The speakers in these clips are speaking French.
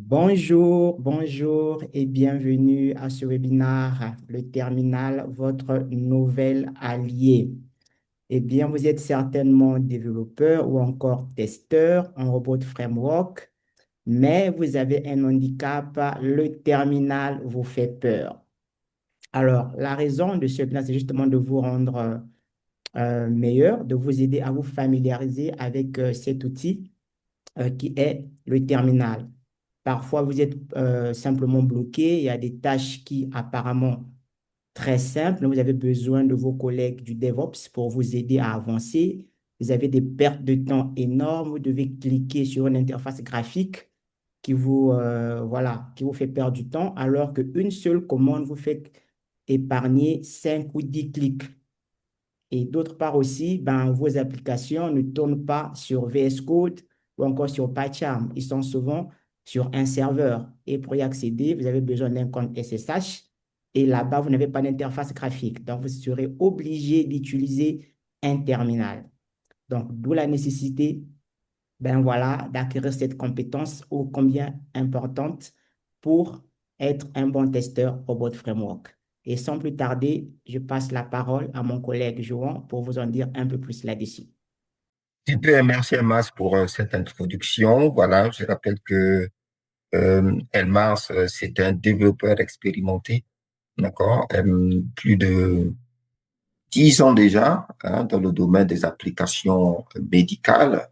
Bonjour, bonjour et bienvenue à ce webinaire, le terminal, votre nouvel allié. Eh bien, vous êtes certainement développeur ou encore testeur en robot framework, mais vous avez un handicap, le terminal vous fait peur. Alors, la raison de ce webinaire, c'est justement de vous rendre meilleur, de vous aider à vous familiariser avec cet outil qui est le terminal. Parfois, vous êtes simplement bloqué. Il y a des tâches qui apparemment très simples. Vous avez besoin de vos collègues du DevOps pour vous aider à avancer. Vous avez des pertes de temps énormes. Vous devez cliquer sur une interface graphique qui vous fait perdre du temps, alors qu'une seule commande vous fait épargner 5 ou 10 clics. Et d'autre part aussi, ben, vos applications ne tournent pas sur VS Code ou encore sur PyCharm. Ils sont souvent sur un serveur. Et pour y accéder, vous avez besoin d'un compte SSH. Et là-bas, vous n'avez pas d'interface graphique. Donc, vous serez obligé d'utiliser un terminal. Donc, d'où la nécessité, ben voilà, d'acquérir cette compétence ô combien importante pour être un bon testeur Robot Framework. Et sans plus tarder, je passe la parole à mon collègue Johan pour vous en dire un peu plus là-dessus. Super, merci Elmas pour cette introduction. Voilà, je rappelle que Elmas, c'est un développeur expérimenté, d'accord, plus de 10 ans déjà hein, dans le domaine des applications médicales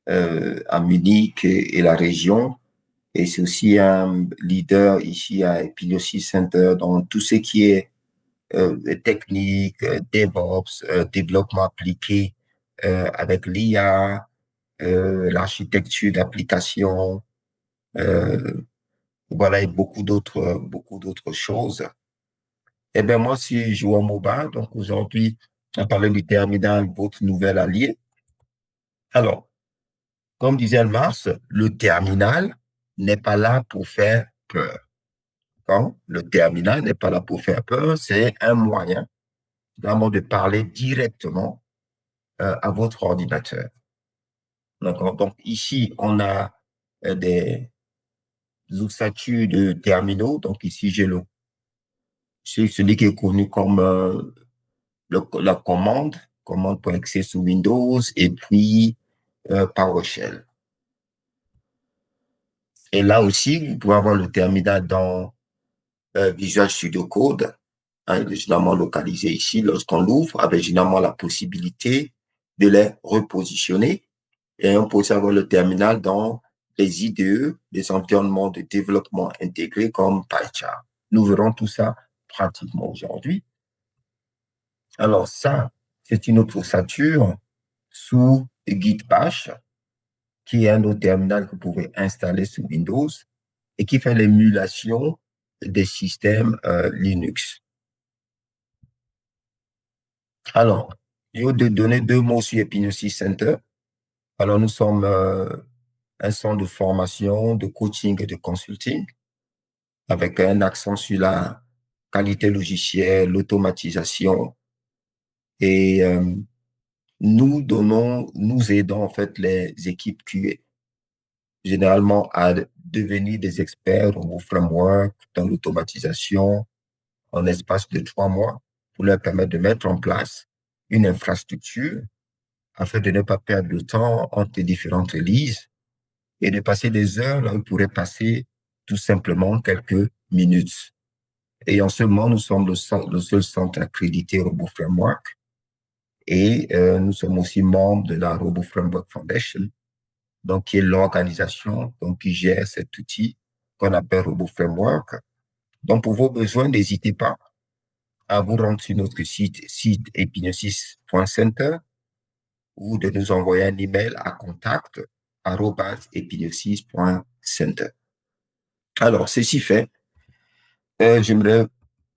à Munich et la région. Et c'est aussi un leader ici à Epinosis Center dans tout ce qui est technique, DevOps, développement appliqué avec l'IA, l'architecture d'application, euh, voilà, et beaucoup d'autres choses. Eh bien, moi, si je joue en mobile, donc aujourd'hui, on parlait du terminal, votre nouvel allié. Alors, comme disait Mars, le terminal n'est pas là pour faire peur. Quand le terminal n'est pas là pour faire peur, c'est un moyen vraiment de parler directement à votre ordinateur. D'accord? Donc, ici, on a des ossature de terminaux. Donc ici, j'ai c'est celui qui est connu comme la commande pour accès sous Windows et puis PowerShell. Et là aussi, vous pouvez avoir le terminal dans Visual Studio Code. Hein, il est généralement localisé ici lorsqu'on l'ouvre, avec généralement la possibilité de les repositionner. Et on peut aussi avoir le terminal dans les IDE, les environnements de développement intégrés comme PyCharm. Nous verrons tout ça pratiquement aujourd'hui. Alors ça, c'est une autre ossature sous Git Bash, qui est un autre terminal que vous pouvez installer sous Windows et qui fait l'émulation des systèmes Linux. Alors, je vais te donner deux mots sur Epinosis Center. Alors, nous sommes un centre de formation, de coaching et de consulting avec un accent sur la qualité logicielle, l'automatisation et nous aidons en fait les équipes QA généralement à devenir des experts au framework, dans l'automatisation en espace de 3 mois pour leur permettre de mettre en place une infrastructure afin de ne pas perdre de temps entre les différentes releases et de passer des heures là où ils pourraient passer tout simplement quelques minutes. Et en ce moment, nous sommes le seul centre accrédité Robo Framework et nous sommes aussi membres de la Robo Framework Foundation, donc qui est l'organisation donc qui gère cet outil qu'on appelle Robo Framework. Donc pour vos besoins, n'hésitez pas à vous rendre sur notre site epinosis.center ou de nous envoyer un email à contact@epinosis.center. Alors, ceci fait, j'aimerais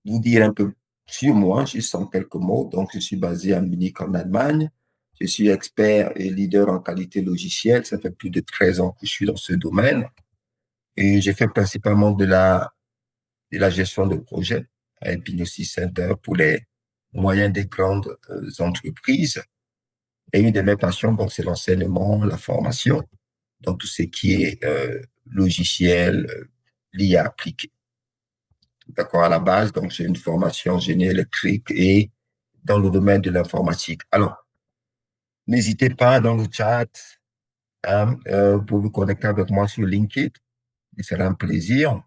vous dire un peu sur moi, juste en quelques mots. Donc, je suis basé à Munich, en Allemagne. Je suis expert et leader en qualité logicielle. Ça fait plus de 13 ans que je suis dans ce domaine. Et j'ai fait principalement de la gestion de projets à Epinosis Center pour les moyens des grandes entreprises. Et une de mes passions, donc, c'est l'enseignement, la formation, donc tout ce qui est logiciels, l'IA appliquée. D'accord, à la base, donc j'ai une formation en génie électrique et dans le domaine de l'informatique. Alors, n'hésitez pas dans le chat, hein, vous pouvez vous connecter avec moi sur LinkedIn, ce sera un plaisir.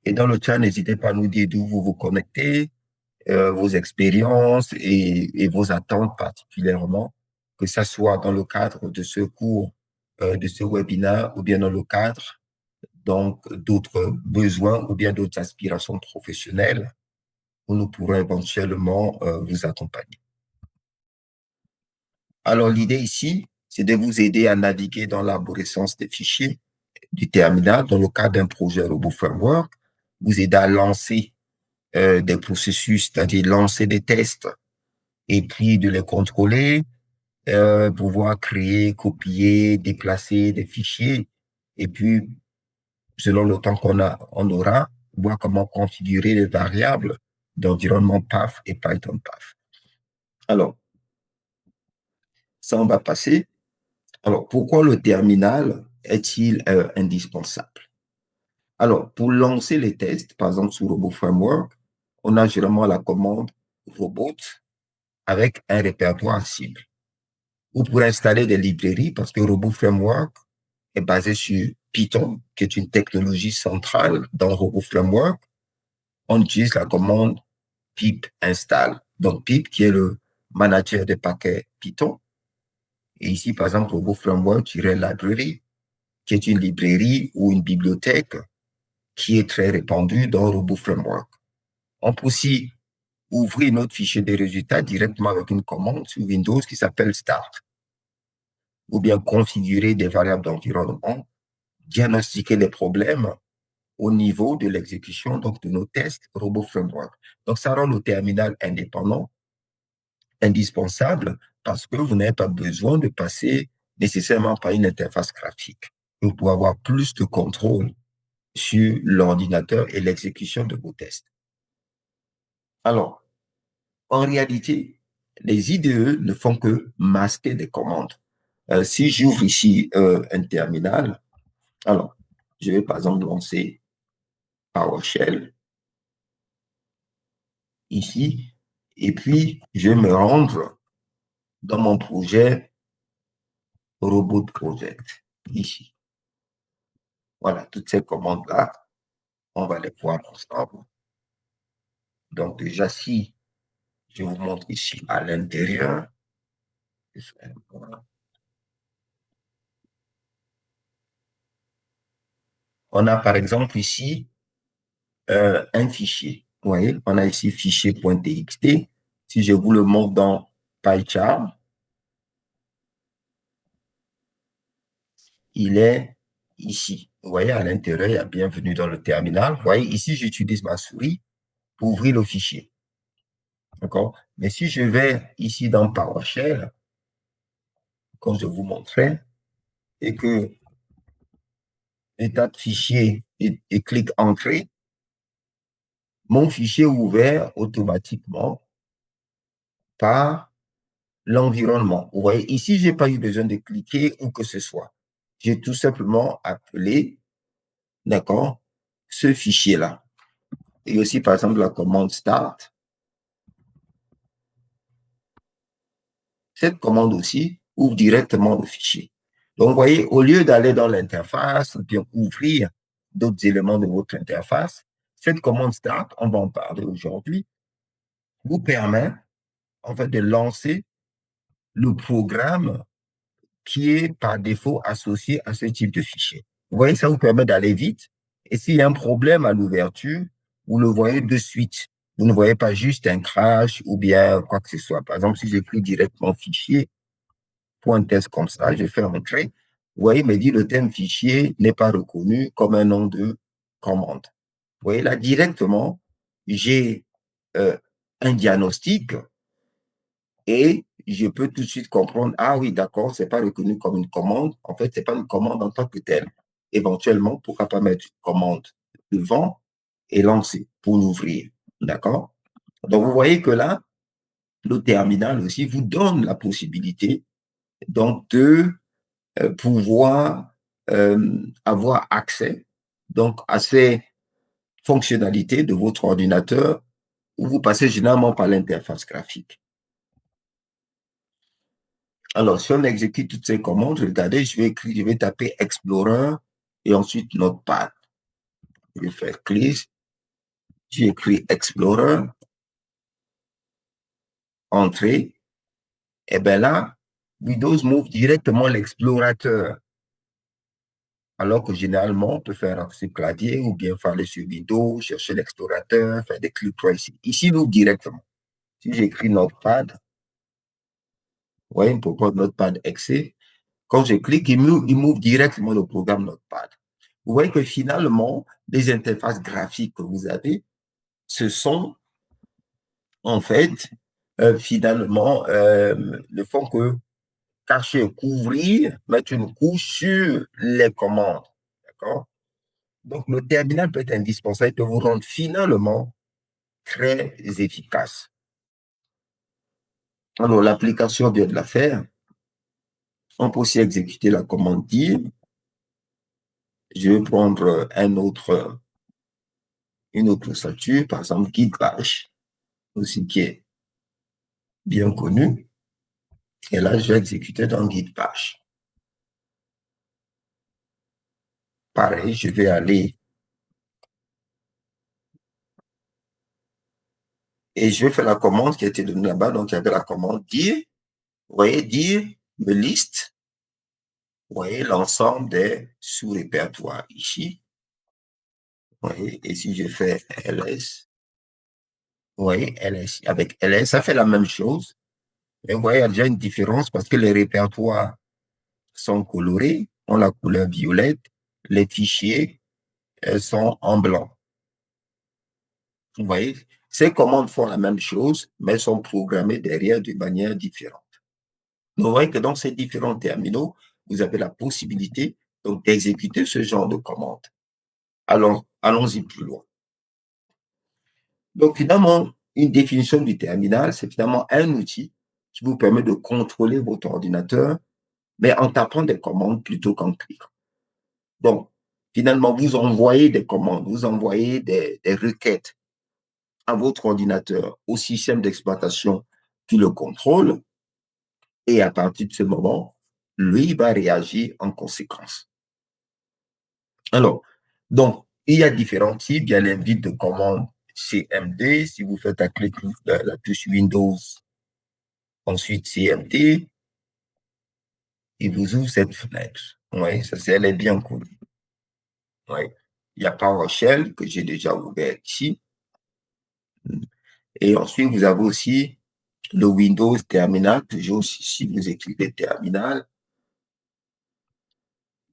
Et dans le chat, n'hésitez pas à nous dire d'où vous vous connectez, vos expériences et vos attentes particulièrement, que ce soit dans le cadre de ce cours, de ce webinaire, ou bien dans le cadre donc d'autres besoins ou bien d'autres aspirations professionnelles où nous pourrons éventuellement vous accompagner. Alors l'idée ici, c'est de vous aider à naviguer dans l'arborescence des fichiers du terminal dans le cadre d'un projet Robot Framework, vous aider à lancer des processus, c'est-à-dire lancer des tests et puis de les contrôler, pouvoir créer, copier, déplacer des fichiers et puis, selon le temps on aura, voir comment configurer les variables d'environnement PAF et Python PAF. Alors, ça, on va passer. Alors, pourquoi le terminal est-il indispensable? Alors, pour lancer les tests, par exemple sur Robot Framework, on a généralement la commande robot avec un répertoire cible. Ou pour installer des librairies, parce que Robot Framework est basé sur Python, qui est une technologie centrale dans Robot Framework, on utilise la commande pip install. Donc, pip qui est le manager des paquets Python. Et ici, par exemple, Robot Framework-library, qui est une librairie ou une bibliothèque qui est très répandue dans Robot Framework. On peut aussi ouvrir notre fichier des résultats directement avec une commande sur Windows qui s'appelle start. Ou bien configurer des variables d'environnement, diagnostiquer les problèmes au niveau de l'exécution donc de nos tests Robot Framework. Donc, ça rend le terminal indépendant, indispensable, parce que vous n'avez pas besoin de passer nécessairement par une interface graphique. Vous pouvez avoir plus de contrôle sur l'ordinateur et l'exécution de vos tests. Alors, en réalité, les IDE ne font que masquer des commandes. Si j'ouvre ici un terminal, alors, je vais par exemple lancer PowerShell ici, et puis je vais me rendre dans mon projet Robot Project ici. Voilà, toutes ces commandes-là, on va les voir ensemble. Donc déjà, si je vous montre ici à l'intérieur, on a par exemple ici un fichier. Vous voyez, on a ici fichier.txt. Si je vous le montre dans PyCharm, il est ici. Vous voyez, à l'intérieur, il y a bienvenue dans le terminal. Vous voyez, ici, j'utilise ma souris pour ouvrir le fichier. D'accord? Mais si je vais ici dans PowerShell, comme je vous montrais, et que je tape fichier et clique Entrée, mon fichier est ouvert automatiquement par l'environnement. Vous voyez, ici, je n'ai pas eu besoin de cliquer ou que ce soit. J'ai tout simplement appelé, d'accord, ce fichier-là. Et aussi, par exemple, la commande Start. Cette commande aussi ouvre directement le fichier. Donc, vous voyez, au lieu d'aller dans l'interface ou bien ouvrir d'autres éléments de votre interface, cette commande Start, on va en parler aujourd'hui, vous permet en fait de lancer le programme qui est par défaut associé à ce type de fichier. Vous voyez, ça vous permet d'aller vite. Et s'il y a un problème à l'ouverture, vous le voyez de suite. Vous ne voyez pas juste un crash ou bien quoi que ce soit. Par exemple, si j'écris directement fichier, point test comme ça, je fais entrer. Vous voyez, il me dit le thème fichier n'est pas reconnu comme un nom de commande. Vous voyez, là, directement, j'ai un diagnostic et je peux tout de suite comprendre, ah oui, d'accord, c'est pas reconnu comme une commande. En fait, c'est pas une commande en tant que telle. Éventuellement, pourquoi pas mettre une commande devant et lancer pour l'ouvrir. D'accord? Donc, vous voyez que là, le terminal aussi vous donne la possibilité donc de pouvoir avoir accès donc à ces fonctionnalités de votre ordinateur où vous passez généralement par l'interface graphique. Alors, si on exécute toutes ces commandes, regardez, je vais taper Explorer et ensuite Notepad. Je vais faire clic, j'écris Explorer, Entrée, et bien là, Windows m'ouvre directement l'explorateur. Alors que généralement, on peut faire un sur clavier ou bien faire aller sur Windows, chercher l'explorateur, faire des clics droits ici. Ici, il ouvre directement. Si j'écris Notepad, vous voyez, pour prendre Notepad exe, quand je clique, il m'ouvre directement le programme Notepad. Vous voyez que finalement, les interfaces graphiques que vous avez, ce sont en fait, finalement, ne font que cacher, couvrir, mettre une couche sur les commandes. D'accord? Donc, le terminal peut être indispensable, il peut vous rendre finalement très efficace. Alors, l'application vient de la faire. On peut aussi exécuter la commande dire. Je vais prendre une autre statue, par exemple, git bash, aussi qui est bien connu. Et là, je vais exécuter dans git bash. Pareil, je vais aller et je vais faire la commande qui a été donnée là-bas. Donc, il y avait la commande dire. Vous voyez, dire me liste. Vous voyez l'ensemble des sous-répertoires ici. Vous voyez, et si je fais ls, vous voyez, ls, avec ls, ça fait la même chose. Mais vous voyez, il y a déjà une différence parce que les répertoires sont colorés, ont la couleur violette. Les fichiers sont en blanc. Vous voyez, ces commandes font la même chose, mais sont programmées derrière de manière différente. Vous voyez que dans ces différents terminaux, vous avez la possibilité donc d'exécuter ce genre de commandes. Alors, allons-y plus loin. Donc, finalement, une définition du terminal, c'est finalement un outil qui vous permet de contrôler votre ordinateur, mais en tapant des commandes plutôt qu'en cliquant. Donc, finalement, vous envoyez des commandes, vous envoyez des requêtes à votre ordinateur, au système d'exploitation qui le contrôle, et à partir de ce moment, lui va réagir en conséquence. Alors, donc, il y a différents types. Il y a l'invite de commande CMD. Si vous faites un clic sur la touche Windows, ensuite CMD, il vous ouvre cette fenêtre. Oui, ça, elle est bien connue. Oui. Il y a PowerShell que j'ai déjà ouvert ici. Et ensuite, vous avez aussi le Windows Terminal. Toujours, si vous écrivez Terminal,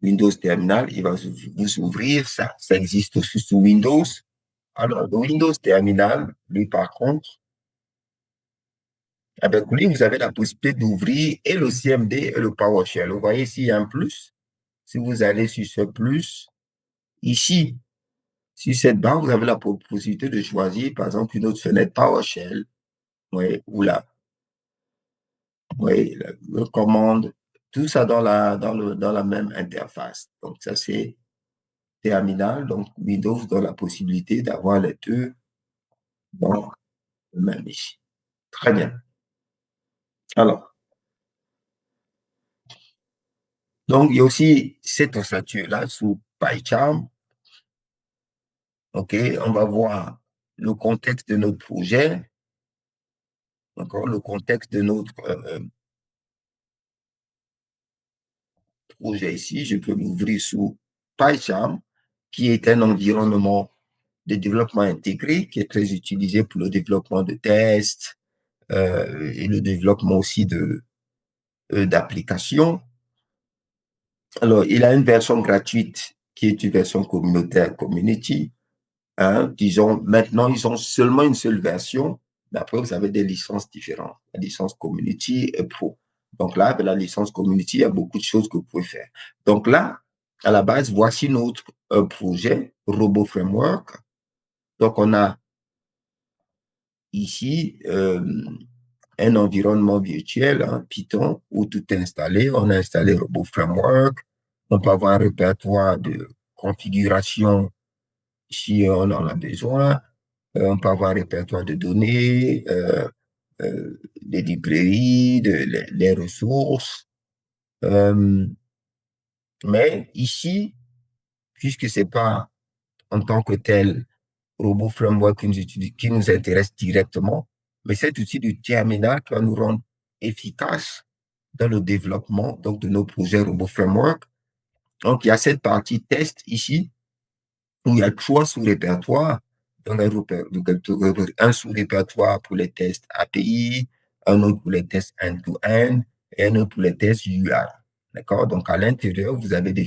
Windows Terminal, il va vous ouvrir ça. Ça existe aussi sous Windows. Alors, le Windows Terminal, lui, par contre, avec lui, vous avez la possibilité d'ouvrir et le CMD et le PowerShell. Vous voyez ici, il y a un plus. Si vous allez sur ce plus, ici, sur cette barre, vous avez la possibilité de choisir, par exemple, une autre fenêtre PowerShell, ouais, ou là, ouais, la commande, tout ça dans la même interface. Donc, ça, c'est terminal. Donc, Windows vous donne la possibilité d'avoir les deux dans le même ici. Très bien. Alors, donc, il y a aussi cette ossature-là sous PyCharm. OK, on va voir le contexte de notre projet. D'accord, le contexte de notre projet ici. Je peux m'ouvrir sous PyCharm, qui est un environnement de développement intégré qui est très utilisé pour le développement de tests et le développement aussi d'applications. Alors, il a une version gratuite qui est une version communautaire, Community. Hein, disons, maintenant, ils ont seulement une seule version, mais après, vous avez des licences différentes. La licence Community et Pro. Donc là, avec la licence Community, il y a beaucoup de choses que vous pouvez faire. Donc là, à la base, voici notre projet Robot Framework. Donc, on a ici un environnement virtuel, hein, Python, où tout est installé. On a installé Robot Framework. On peut avoir un répertoire de configuration si on en a besoin. On peut avoir un répertoire de données, des librairies, les ressources. Euh, mais ici, puisque c'est pas en tant que tel robot framework qui nous intéresse directement, mais cet outil du terminal qui va nous rendre efficaces dans le développement donc, de nos projets robot framework. Donc, il y a cette partie test ici où il y a trois sous-répertoires. Donc, un sous-répertoire pour les tests API, un autre pour les tests end-to-end et un autre pour les tests UI. D'accord? Donc, à l'intérieur, vous avez des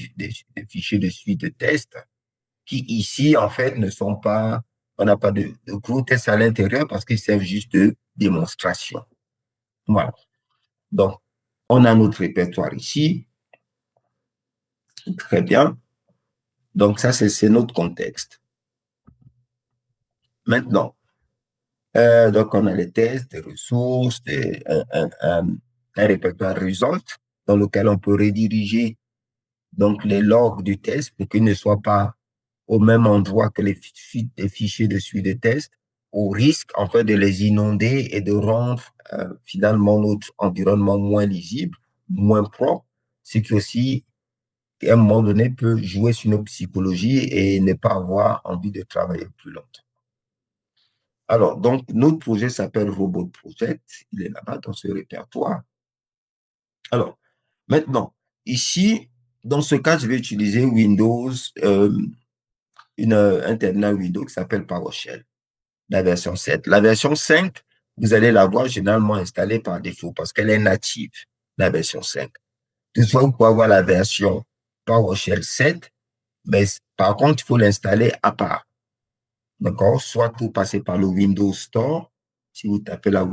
fichiers de suite de tests qui, ici, en fait, ne sont pas, on n'a pas de gros tests à l'intérieur parce qu'ils servent juste de démonstration. Voilà. Donc, on a notre répertoire ici. Très bien. Donc, ça, c'est notre contexte. Maintenant, donc, on a les tests, des ressources, un répertoire result dans lequel on peut rediriger donc les logs du test pour qu'ils ne soient pas au même endroit que les fichiers de suite de test, au risque en fait de les inonder et de rendre finalement notre environnement moins lisible, moins propre, ce qui aussi à un moment donné peut jouer sur nos psychologies et ne pas avoir envie de travailler plus longtemps. Alors, donc, notre projet s'appelle Robot Project. Il est là-bas dans ce répertoire. Alors, maintenant, ici, dans ce cas, je vais utiliser Windows, un terminal Windows qui s'appelle PowerShell, la version 7. La version 5, vous allez la voir généralement installée par défaut parce qu'elle est native, la version 5. Toutefois, vous pouvez avoir la version PowerShell 7, mais par contre, il faut l'installer à part. D'accord? Soit vous passez par le Windows Store, si vous tapez la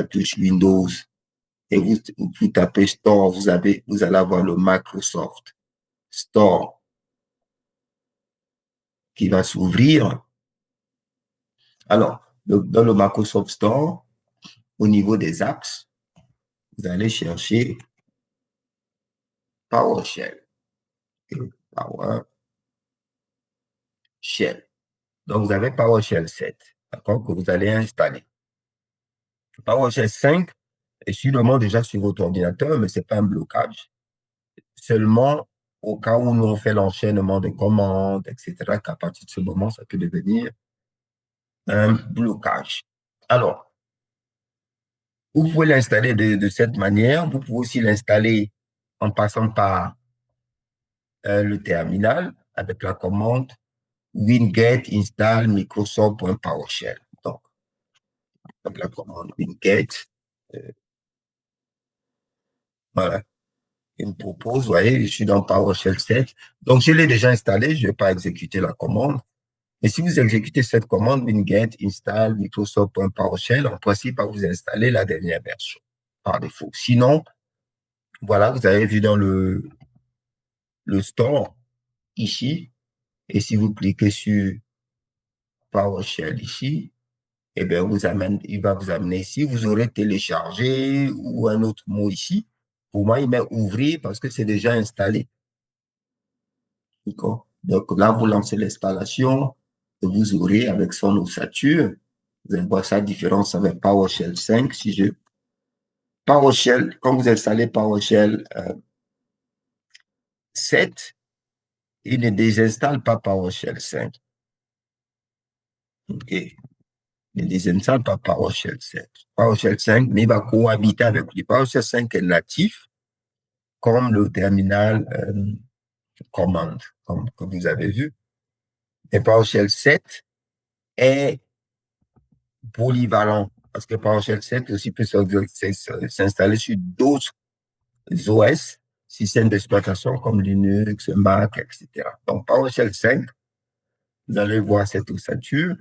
touche Windows et vous tapez Store, vous allez avoir le Microsoft Store qui va s'ouvrir. Alors, dans le Microsoft Store, au niveau des apps, vous allez chercher PowerShell. PowerShell. Donc, vous avez PowerShell 7, d'accord, que vous allez installer. PowerShell 5 est sûrement déjà sur votre ordinateur, mais ce n'est pas un blocage. Seulement au cas où nous on fait l'enchaînement de commandes, etc., qu'à partir de ce moment, ça peut devenir un blocage. Alors, vous pouvez l'installer de cette manière. Vous pouvez aussi l'installer en passant par le terminal avec la commande winget install microsoft.powershell. Donc, avec la commande winget, euh, voilà, il me propose, vous voyez, je suis dans PowerShell 7. Donc, je l'ai déjà installé, je ne vais pas exécuter la commande. Et si vous exécutez cette commande winget install microsoft.powershell, en principe, va vous installer la dernière version par défaut. Sinon, voilà, vous avez vu dans le store ici, et si vous cliquez sur PowerShell ici, eh bien, il va vous amener ici. Vous aurez téléchargé ou un autre mot ici. Pour moi, il met ouvrir parce que c'est déjà installé. D'accord? Donc là, vous lancez l'installation et vous aurez avec son ossature. Vous allez voir sa différence avec PowerShell 5. PowerShell, quand vous installez PowerShell 7, il ne désinstalle pas PowerShell 5. OK? Il ne désinstalle pas PowerShell 7. PowerShell 5, mais il va cohabiter avec lui. PowerShell 5 est natif, comme le terminal command, comme vous avez vu. Et PowerShell 7 est polyvalent parce que PowerShell 7 aussi peut s'installer sur d'autres OS, systèmes d'exploitation comme Linux, Mac, etc. Donc, PowerShell 5, vous allez voir cette ossature.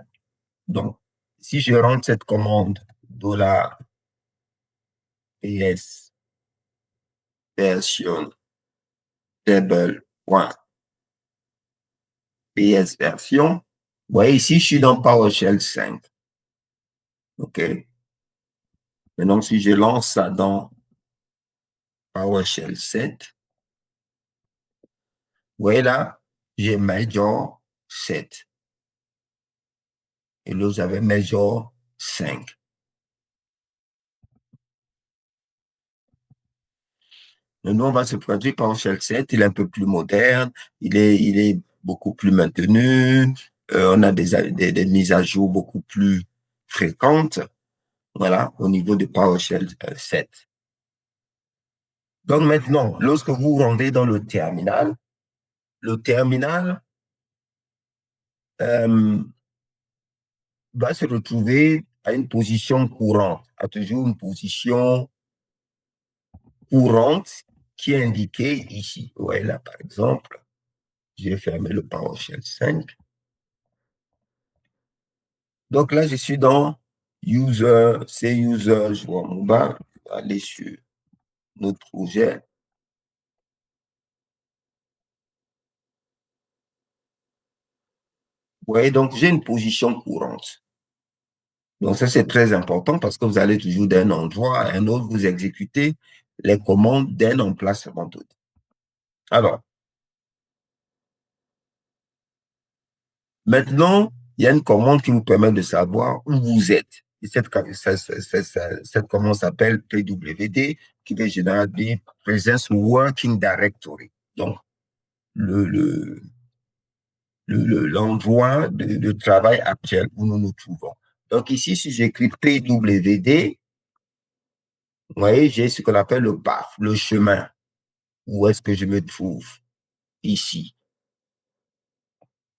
Donc, si je rentre cette commande $ps version table.ps version, vous voyez ici, je suis dans PowerShell 5. OK? Maintenant, si je lance ça dans PowerShell 7, Vous voyez là, j'ai Major 7. Et là, vous avez Major 5. Le nom va se produire par Shell 7. Il est un peu plus moderne. Il est beaucoup plus maintenu. On a des mises à jour beaucoup plus fréquentes. Voilà, au niveau de PowerShell 7. Donc maintenant, lorsque vous rendez dans le terminal euh, va se retrouver à une position courante, à toujours une position courante qui est indiquée ici. Vous voyez là, par exemple, je vais fermer le PowerShell 5. Donc là, je suis dans User, c'est User, je vois mon bas, aller sur notre projet. Vous voyez, donc j'ai une position courante. Donc ça, c'est très important parce que vous allez toujours d'un endroit à un autre, vous exécutez les commandes d'un emplacement donné. Alors, maintenant, il y a une commande qui vous permet de savoir où vous êtes. Et cette commande s'appelle PWD, qui veut généralement dire Presence Working Directory. Donc, l'endroit de travail actuel où nous nous trouvons. Donc ici, si j'écris PWD, vous voyez, j'ai ce qu'on appelle le path, le chemin. Où est-ce que je me trouve? Ici.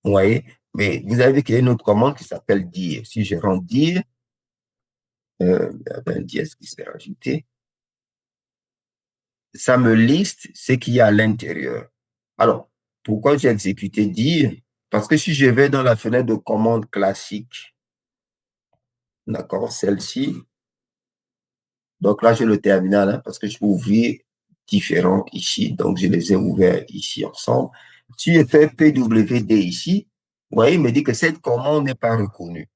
Vous voyez? Mais vous avez vu qu'il y a une autre commande qui s'appelle dire. Si je rends dire, il y a un dièse qui s'est rajouté, ça me liste ce qu'il y a à l'intérieur. Alors, pourquoi j'ai exécuté dire? Parce que si je vais dans la fenêtre de commande classique, d'accord, celle-ci, donc là, j'ai le terminal, hein, parce que je peux ouvrir différents ici. Donc, je les ai ouverts ici ensemble. Si je fais PWD ici, vous voyez, il me dit que cette commande n'est pas reconnue.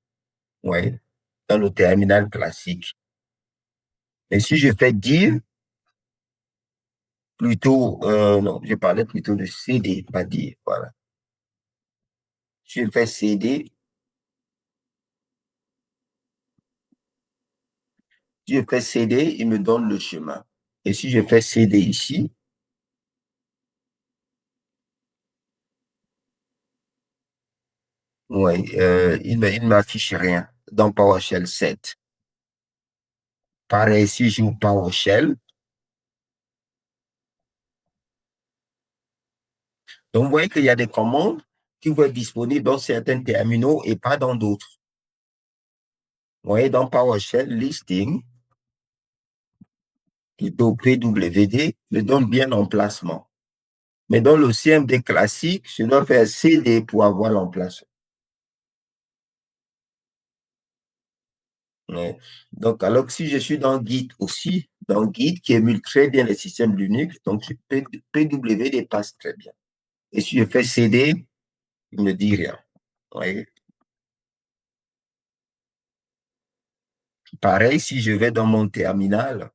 Vous voyez, dans le terminal classique. Et si je fais dire, plutôt, non, je parlais plutôt de CD, pas dire, voilà. Si je fais CD, si je fais CD, il me donne le chemin. Et si je fais CD ici, ouais, il ne m'affiche rien dans PowerShell 7. Pareil, si j'ouvre PowerShell, donc vous voyez qu'il y a des commandes qui vont être disponibles dans certains terminaux et pas dans d'autres. Vous voyez, dans PowerShell, listing, plutôt PWD, me donne bien l'emplacement. Mais dans le CMD classique, je dois faire CD pour avoir l'emplacement. Ouais. Donc, alors que si je suis dans Git aussi, dans Git qui émule très bien les systèmes Linux, donc PWD passe très bien. Et si je fais CD, il ne me dit rien. Ouais. Pareil, si je vais dans mon terminal,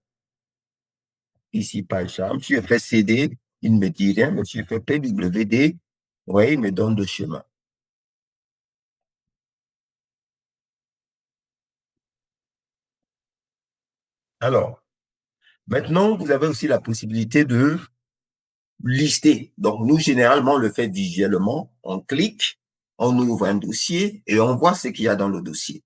ici, par exemple, si je fais CD, il ne me dit rien, mais si je fais PWD, ouais, il me donne le chemin. Alors, maintenant, vous avez aussi la possibilité de lister. Donc, nous, généralement, on le fait visuellement. On clique, on ouvre un dossier et on voit ce qu'il y a dans le dossier.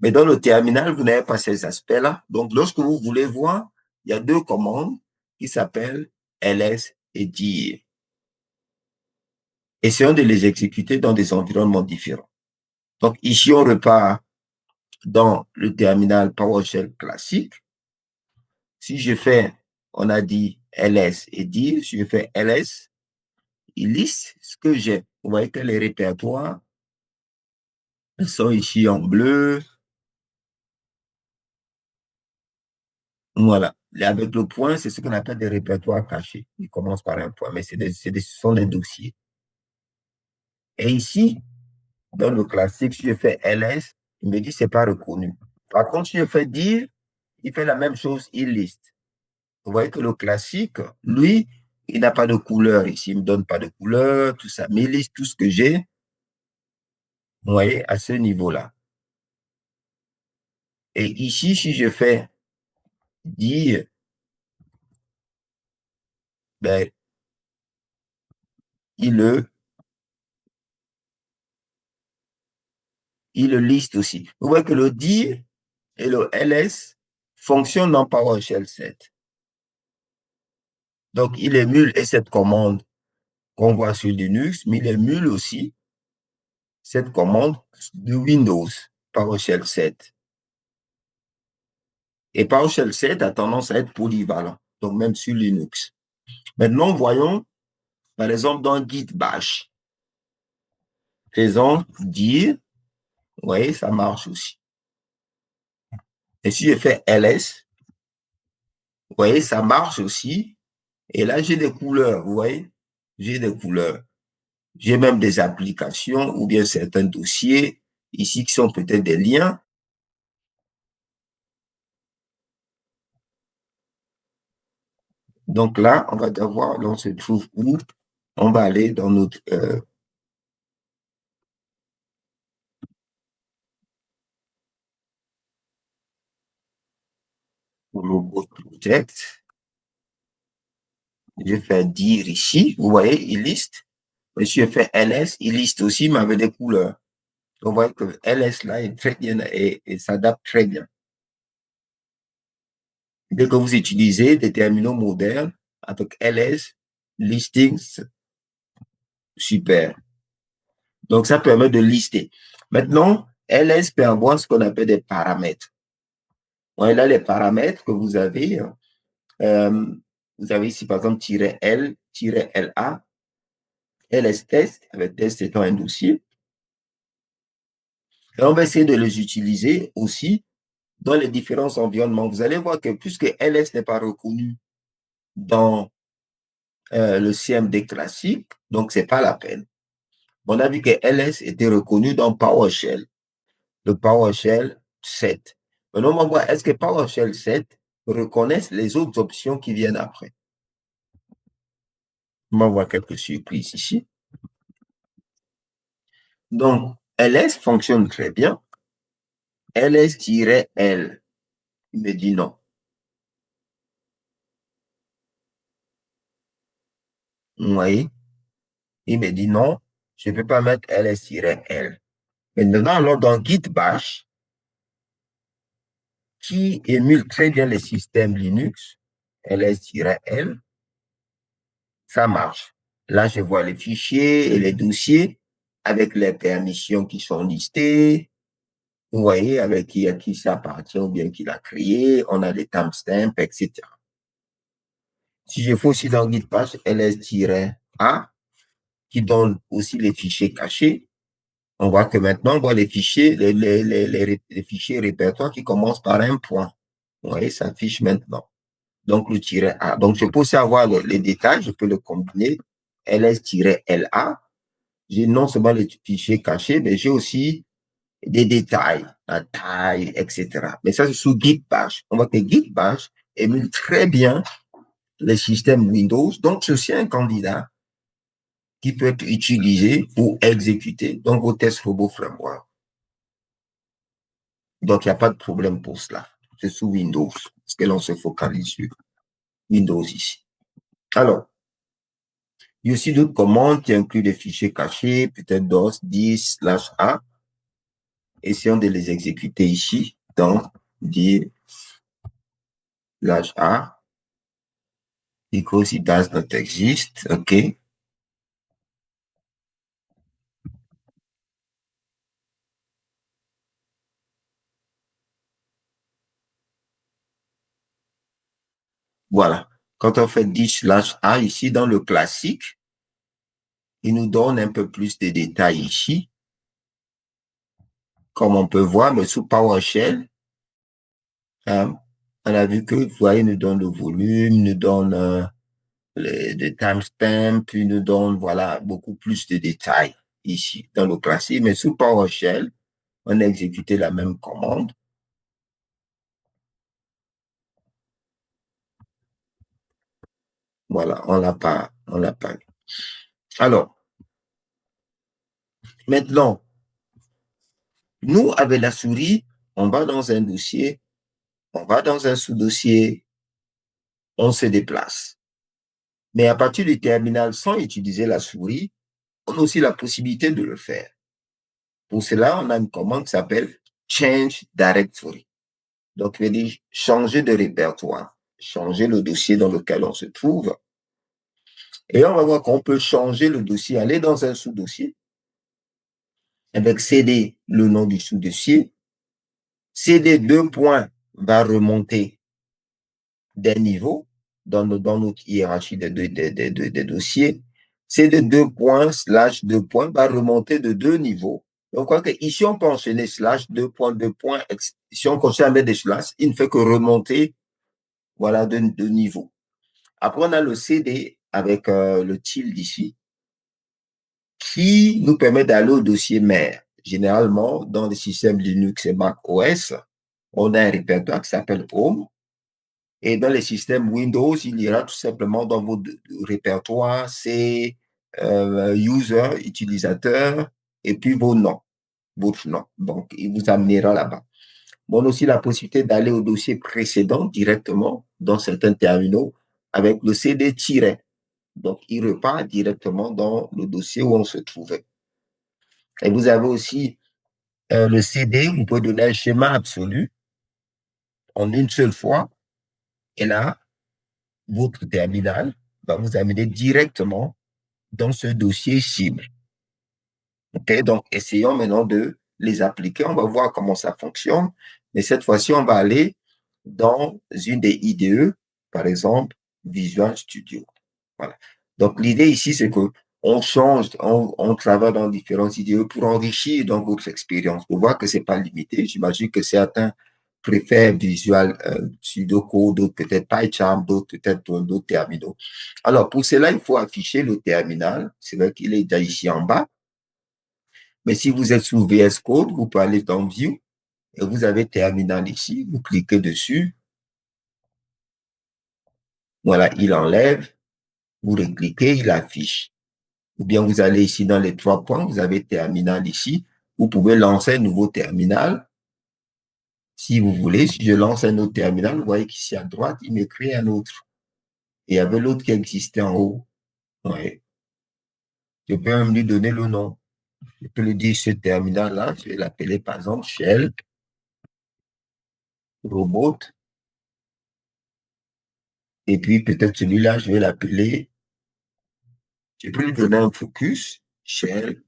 Mais dans le terminal, vous n'avez pas ces aspects-là. Donc, lorsque vous voulez voir, il y a deux commandes qui s'appellent ls et dir. Essayons de les exécuter dans des environnements différents. Donc, ici, on repart dans le terminal PowerShell classique. Si je fais, on a dit ls et dir, si je fais ls, il liste ce que j'ai. Vous voyez que les répertoires sont ici en bleu. Voilà. Avec le point, c'est ce qu'on appelle des répertoires cachés. Ils commencent par un point, mais ce sont des dossiers. Et ici, dans le classique, si je fais ls, il me dit c'est pas reconnu. Par contre, si je fais dire, il fait la même chose, il liste. Vous voyez que le classique, lui, il n'a pas de couleur ici, il ne me donne pas de couleur, tout ça. Mais il liste tout ce que j'ai, vous voyez, à ce niveau-là. Et ici, si je fais dire, ben, il le, il le liste aussi. Vous voyez que le dire et le ls fonctionnent dans PowerShell 7. Donc, il émule et cette commande qu'on voit sur Linux, mais il émule aussi cette commande de Windows, PowerShell 7. Et PowerShell 7 a tendance à être polyvalent, donc même sur Linux. Maintenant, voyons, par exemple, dans Git Bash, faisons dire, vous voyez, ça marche aussi. Et si je fais ls, vous voyez, ça marche aussi. Et là, j'ai des couleurs, vous voyez, j'ai des couleurs. J'ai même des applications ou bien certains dossiers ici qui sont peut-être des liens. Donc là, on va devoir, là, on se trouve où? On va aller dans notre robot project. Je fais dire ici, vous voyez, il liste. Et si je fais ls, il liste aussi, mais avec des couleurs. Donc, vous voyez que ls là est très bien et s'adapte très bien. Dès que vous utilisez des terminaux modernes avec ls, listings, super. Donc, ça permet de lister. Maintenant, ls peut avoir ce qu'on appelle des paramètres. Voilà les paramètres que vous avez. Vous avez ici, par exemple, -L, -LA, ls test, avec test étant un dossier. Et on va essayer de les utiliser aussi dans les différents environnements. Vous allez voir que puisque ls n'est pas reconnu dans le CMD classique, donc c'est pas la peine. On a vu que ls était reconnu dans PowerShell, le PowerShell 7. Maintenant, on va voir, est-ce que PowerShell 7 reconnaît les autres options qui viennent après? On va voir quelques surprises ici. Donc, ls fonctionne très bien. ls-l, il me dit non. Vous voyez? Il me dit non, je ne peux pas mettre ls-l. Maintenant, alors, dans Git Bash, qui émule très bien les systèmes Linux, ls-l, ça marche. Là, je vois les fichiers et les dossiers avec les permissions qui sont listées. Vous voyez, avec qui à qui ça appartient ou bien qui l'a créé. On a des timestamps, etc. Si je fais aussi dans Git Bash, ls-a, qui donne aussi les fichiers cachés, on voit que maintenant, on voit les fichiers, les fichiers répertoires qui commencent par un point. Vous voyez, ça affiche maintenant. Donc, le -A. Donc, je peux aussi avoir les détails, je peux le combiner. ls-la. J'ai non seulement les fichiers cachés, mais j'ai aussi des détails, la taille, etc. Mais ça, c'est sous Git Bash. On voit que Git Bash émule très bien les systèmes Windows. Donc, ceci est un candidat qui peut être utilisé pour exécuter donc vos tests robots framework. Donc, il n'y a pas de problème pour cela. C'est sous Windows, parce que l'on se focalise sur Windows ici. Alors, il y a aussi d'autres commandes qui incluent des fichiers cachés, peut-être DOS 10/A. Essayons de les exécuter ici dans 10/A. Because it does not exist. OK. Voilà. Quand on fait 10/A ici dans le classique, il nous donne un peu plus de détails ici. Comme on peut voir, mais sous PowerShell, on a vu que, vous voyez, il nous donne le volume, il nous donne les timestamps, il nous donne, voilà, beaucoup plus de détails ici dans le classique. Mais sous PowerShell, on a exécuté la même commande. Voilà, on l'a pas mis. Alors, maintenant, nous, avec la souris, on va dans un dossier, on va dans un sous-dossier, on se déplace. Mais à partir du terminal, sans utiliser la souris, on a aussi la possibilité de le faire. Pour cela, on a une commande qui s'appelle Change Directory. Donc, il veut dire changer de répertoire, changer le dossier dans lequel on se trouve. Et on va voir qu'on peut changer le dossier, aller dans un sous-dossier, avec CD, le nom du sous-dossier. CD 2 points va remonter des niveaux dans notre hiérarchie des dossiers. CD 2 points slash 2 points va remonter de 2 niveaux. Donc, quoi que ici, on peut enchaîner slash 2 points, 2 points. Si on continue à mettre des slash, il ne fait que remonter, voilà, de niveau. Après, on a le CD avec le tilde ici, qui nous permet d'aller au dossier mère. Généralement, dans les systèmes Linux et Mac OS, on a un répertoire qui s'appelle Home. Et dans les systèmes Windows, il ira tout simplement dans votre répertoire, c'est user, utilisateur, et puis vos noms, votre nom. Donc, il vous amènera là-bas. On a aussi la possibilité d'aller au dossier précédent directement dans certains terminaux avec le CD-. Donc, il repart directement dans le dossier où on se trouvait. Et vous avez aussi le CD, vous pouvez donner un schéma absolu en une seule fois. Et là, votre terminal va vous amener directement dans ce dossier cible. OK? Donc, essayons maintenant de les appliquer. On va voir comment ça fonctionne. Mais cette fois-ci, on va aller dans une des IDE, par exemple, Visual Studio. Voilà. Donc, l'idée ici, c'est que on change, on travaille dans différentes IDE pour enrichir dans votre expérience, pour voir que c'est pas limité. J'imagine que certains préfèrent Visual Studio Code, d'autres peut-être PyCharm, d'autres peut-être d'autres terminaux. Alors, pour cela, il faut afficher le terminal. C'est vrai qu'il est déjà ici en bas. Mais si vous êtes sous VS Code, vous pouvez aller dans View et vous avez terminal ici. Vous cliquez dessus. Voilà, il enlève. Vous recliquez, il affiche. Ou bien vous allez ici dans les 3 points, vous avez terminal ici. Vous pouvez lancer un nouveau terminal. Si vous voulez, si je lance un autre terminal, vous voyez qu'ici à droite, il me crée un autre. Et il y avait l'autre qui existait en haut. Ouais. Je peux même lui donner le nom. Je peux lui dire ce terminal-là, je vais l'appeler par exemple Shell Robot. Et puis peut-être celui-là, je vais l'appeler, je peux lui donner un focus, Shell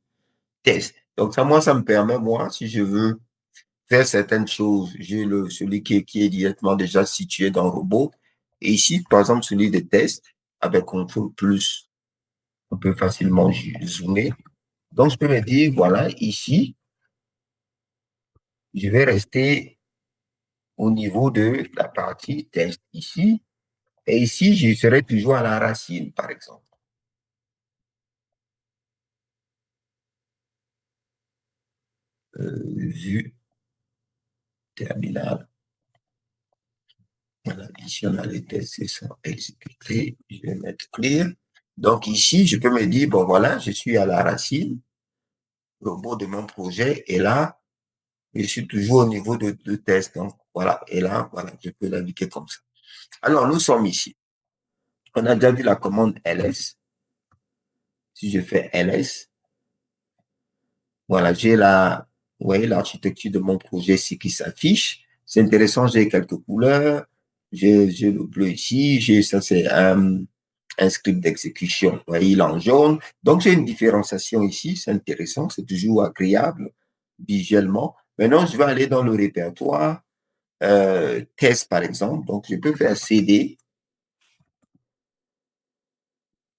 Test. Donc ça, moi, ça me permet, moi, si je veux faire certaines choses, j'ai celui qui est directement déjà situé dans le robot. Et ici, par exemple, celui de test, avec CTRL plus, on peut facilement zoomer. Donc, je peux me dire, voilà, ici, je vais rester au niveau de la partie test ici. Et ici, je serai toujours à la racine, par exemple. Vue terminal. Voilà, ici, on a les tests qui sont exécutés. Je vais mettre clear. Donc, ici, je peux me dire, bon, voilà, je suis à la racine, le bout de mon projet. Et là, je suis toujours au niveau de test. Donc, voilà. Et là, voilà, je peux l'indiquer comme ça. Alors, nous sommes ici. On a déjà vu la commande ls. Si je fais ls, voilà, j'ai la, vous voyez, l'architecture de mon projet ici qui s'affiche. C'est intéressant, j'ai quelques couleurs. J'ai le bleu ici, ça c'est un script d'exécution. Vous voyez, il est en jaune. Donc, j'ai une différenciation ici, c'est intéressant, c'est toujours agréable visuellement. Maintenant, je vais aller dans le répertoire test, par exemple. Donc, je peux faire CD,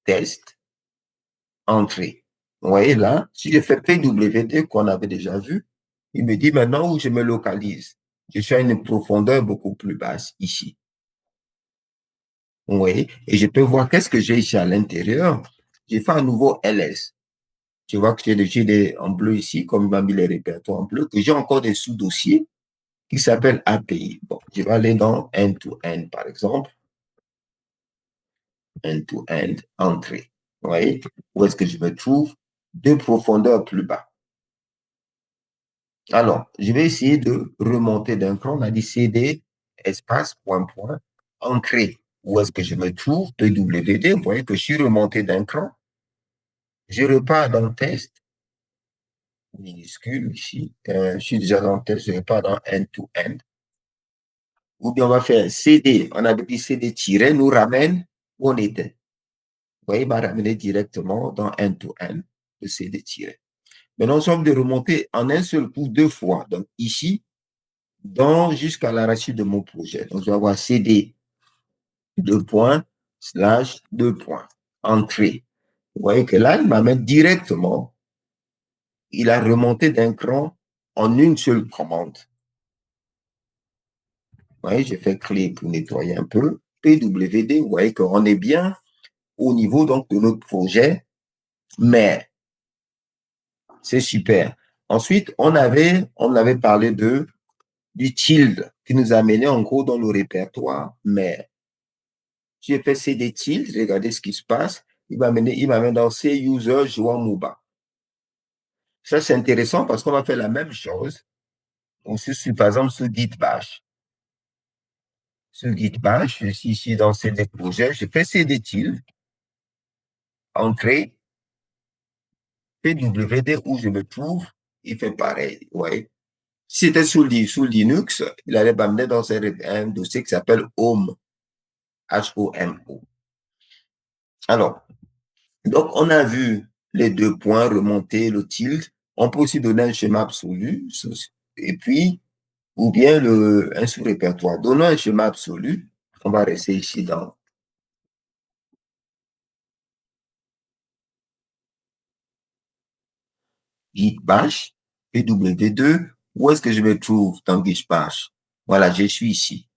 test, entrée. Vous voyez là, si je fais PWD qu'on avait déjà vu, il me dit maintenant où je me localise. Je suis à une profondeur beaucoup plus basse ici. Vous voyez, et je peux voir qu'est-ce que j'ai ici à l'intérieur. J'ai fait un nouveau ls. Tu vois que j'ai des en bleu ici, comme il m'a mis les répertoires en bleu, que j'ai encore des sous-dossiers qui s'appellent API. Bon, je vais aller dans end-to-end, par exemple. end-to-end, entrée. Vous voyez? Où est-ce que je me trouve? De profondeur plus bas. Alors, je vais essayer de remonter d'un cran. On a dit CD, espace, point, point, entrée. Où est-ce que je me trouve? PWD. Vous voyez que je suis remonté d'un cran. Je repars dans le test. Minuscule ici. Je suis déjà dans le test. Je repars dans end-to-end. Ou bien on va faire CD. On a dit CD tiré nous ramène où on était. Vous voyez, il m'a ramené directement dans end-to-end, le CD tiré. Maintenant, on sommes de remonter en un seul coup 2 fois. Donc, ici, jusqu'à la racine de mon projet. Donc, je vais avoir CD, 2 points, slash, 2 points, entrée. Vous voyez que là, il m'amène directement. Il a remonté d'un cran en une seule commande. Vous voyez, j'ai fait clé pour nettoyer un peu. PWD, vous voyez qu'on est bien au niveau donc de notre projet, mais c'est super. Ensuite, on avait parlé du tilde qui nous a mené en gros dans le répertoire, mais j'ai fait CD tilde, regardez ce qui se passe. Il m'amène dans C user jouant MOBA. Ça, c'est intéressant parce qu'on va faire la même chose. Donc, par exemple, sur Git Bash. Sur Git Bash, je suis ici dans CD projet, je fais CD tilde, entrée, PWD où je me trouve, il fait pareil. Ouais. Si c'était sous Linux, il allait m'amener dans un dossier qui s'appelle Home, H-O-M-O. Alors, donc on a vu les 2 points, remonter le tilde. On peut aussi donner un schéma absolu, et puis, ou bien un sous-répertoire. Donnons un schéma absolu. On va rester ici dans Git Bash, PW2. Où est-ce que je me trouve dans Git Bash? Voilà, je suis ici.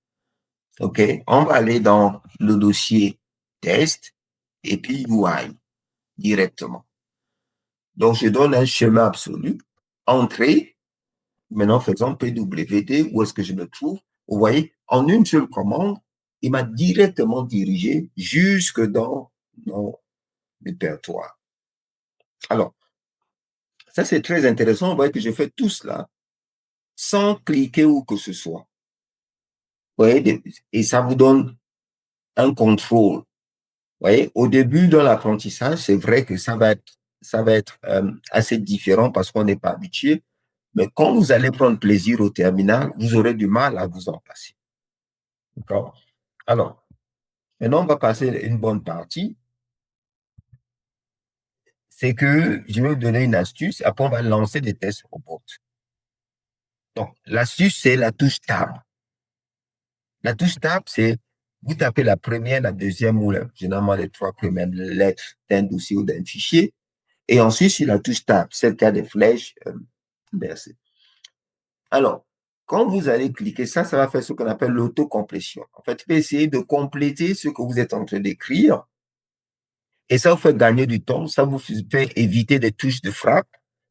OK, on va aller dans le dossier test et puis UI directement. Donc, je donne un schéma absolu. Entrée. Maintenant, faisons PWD. Où est-ce que je me trouve? Vous voyez, en une seule commande, il m'a directement dirigé jusque dans mon répertoire. Alors, ça, c'est très intéressant. Vous voyez que je fais tout cela sans cliquer où que ce soit. Vous voyez, et ça vous donne un contrôle. Vous voyez, au début de l'apprentissage, c'est vrai que ça va être assez différent parce qu'on n'est pas habitué. Mais quand vous allez prendre plaisir au terminal, vous aurez du mal à vous en passer. D'accord? Alors, maintenant, on va passer une bonne partie. C'est que je vais vous donner une astuce. Après, on va lancer des tests robots. Donc, l'astuce, c'est la touche Tab. La touche Tab, c'est vous tapez la première, la deuxième ou généralement les 3 premières lettres d'un dossier ou d'un fichier. Et ensuite, sur la touche Tab, celle qui a des flèches versées. Alors, quand vous allez cliquer, ça va faire ce qu'on appelle l'autocomplétion. En fait, vous essayez de compléter ce que vous êtes en train d'écrire. Et ça vous fait gagner du temps, ça vous fait éviter des touches de frappe.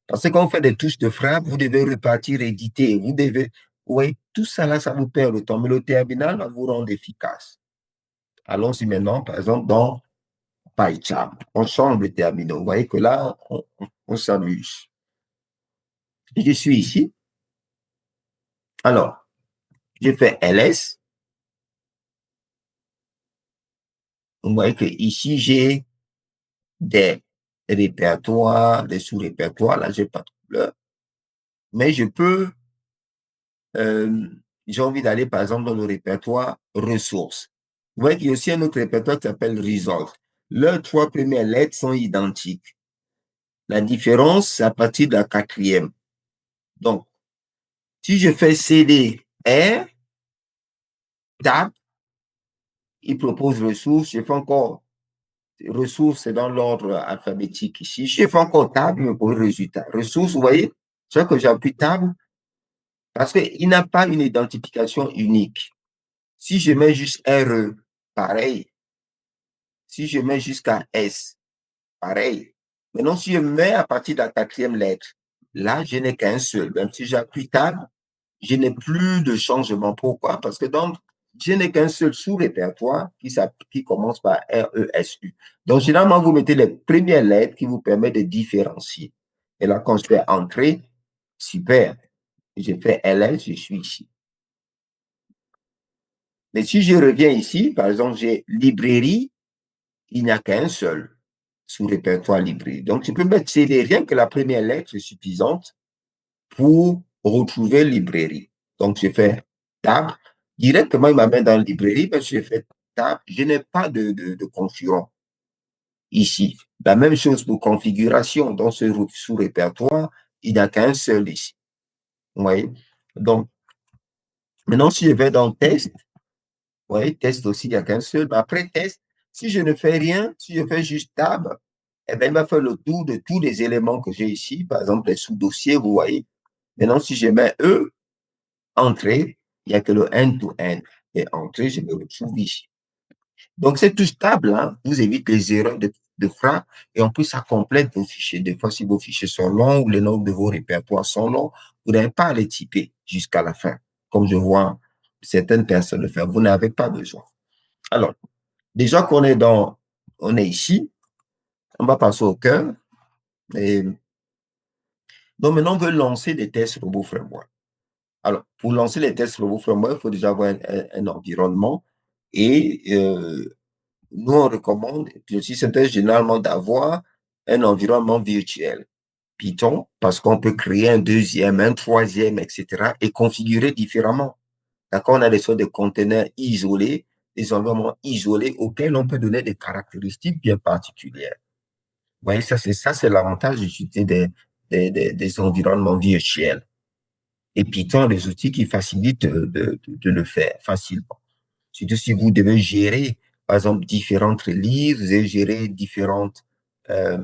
Parce que quand vous faites des touches de frappe, vous devez repartir, éditer, oui, tout ça là, ça vous perd le temps. Mais le terminal va vous rendre efficace. Allons-y maintenant, par exemple, dans PyCharm. On change de terminal. Vous voyez que là, on s'amuse. Je suis ici. Alors, je fais ls. Vous voyez que ici, j'ai des répertoires, des sous-répertoires. Là, j'ai pas de couleur. Mais j'ai envie d'aller, par exemple, dans le répertoire ressources. Vous voyez qu'il y a aussi un autre répertoire qui s'appelle Resolve. Leurs 3 premières lettres sont identiques. La différence, c'est à partir de la 4e. Donc, si je fais CD, R, Tab, il propose ressources, je fais encore ressources, c'est dans l'ordre alphabétique ici. Je fais encore Tab, il me propose résultat. Ressources, vous voyez, c'est que j'appuie Tab parce qu'il n'a pas une identification unique. Si je mets juste RE, pareil. Si je mets jusqu'à S, pareil. Maintenant, si je mets à partir de la 4e lettre, là, je n'ai qu'un seul. Même si j'appuie Tab, je n'ai plus de changement. Pourquoi? Parce que je n'ai qu'un seul sous-répertoire qui commence par RESU. Donc, généralement, vous mettez les premières lettres qui vous permettent de différencier. Et là, quand je fais entrer, super. Je fais LL, je suis ici. Mais si je reviens ici, par exemple, j'ai librairie, il n'y a qu'un seul sous-répertoire librairie. Donc, je peux mettre CD, rien que la première lettre est suffisante pour retrouver librairie. Donc, je fais tab. Directement, il m'amène dans la librairie, mais je fais tab. Je n'ai pas de concurrent ici. La même chose pour configuration. Dans ce sous-répertoire, il n'y a qu'un seul ici. Vous voyez? Donc, maintenant, si je vais dans test, vous voyez, test aussi, il n'y a qu'un seul. Mais après test, si je ne fais rien, si je fais juste tab, eh bien, il va faire le tour de tous les éléments que j'ai ici. Par exemple, les sous-dossiers, vous voyez. Maintenant, si je mets E, entrée, il n'y a que le end-to-end. Et entrée, je me retrouve ici. Donc, cette touche table, hein, vous évite les erreurs de frappe et en plus, ça complète vos fichiers. Des fois, si vos fichiers sont longs ou les noms de vos répertoires sont longs, vous n'avez pas à les typer jusqu'à la fin, comme je vois certaines personnes le faire. Vous n'avez pas besoin. Alors, déjà on est ici, on va passer au cœur. Et donc, maintenant, on veut lancer des tests Robot Framework. Alors, pour lancer les tests Robot Framework, il faut déjà avoir un environnement. Et nous, on recommande, le système test généralement d'avoir un environnement virtuel. Python, parce qu'on peut créer un deuxième, un troisième, etc. et configurer différemment. D'accord? On a des sortes de conteneurs isolés, des environnements isolés auxquels on peut donner des caractéristiques bien particulières. Vous voyez, ça, c'est l'avantage d'utiliser des environnements virtuels. Et Python a des outils qui facilitent de le faire facilement. Surtout si vous devez gérer, par exemple, différentes releases, vous devez gérer différentes euh,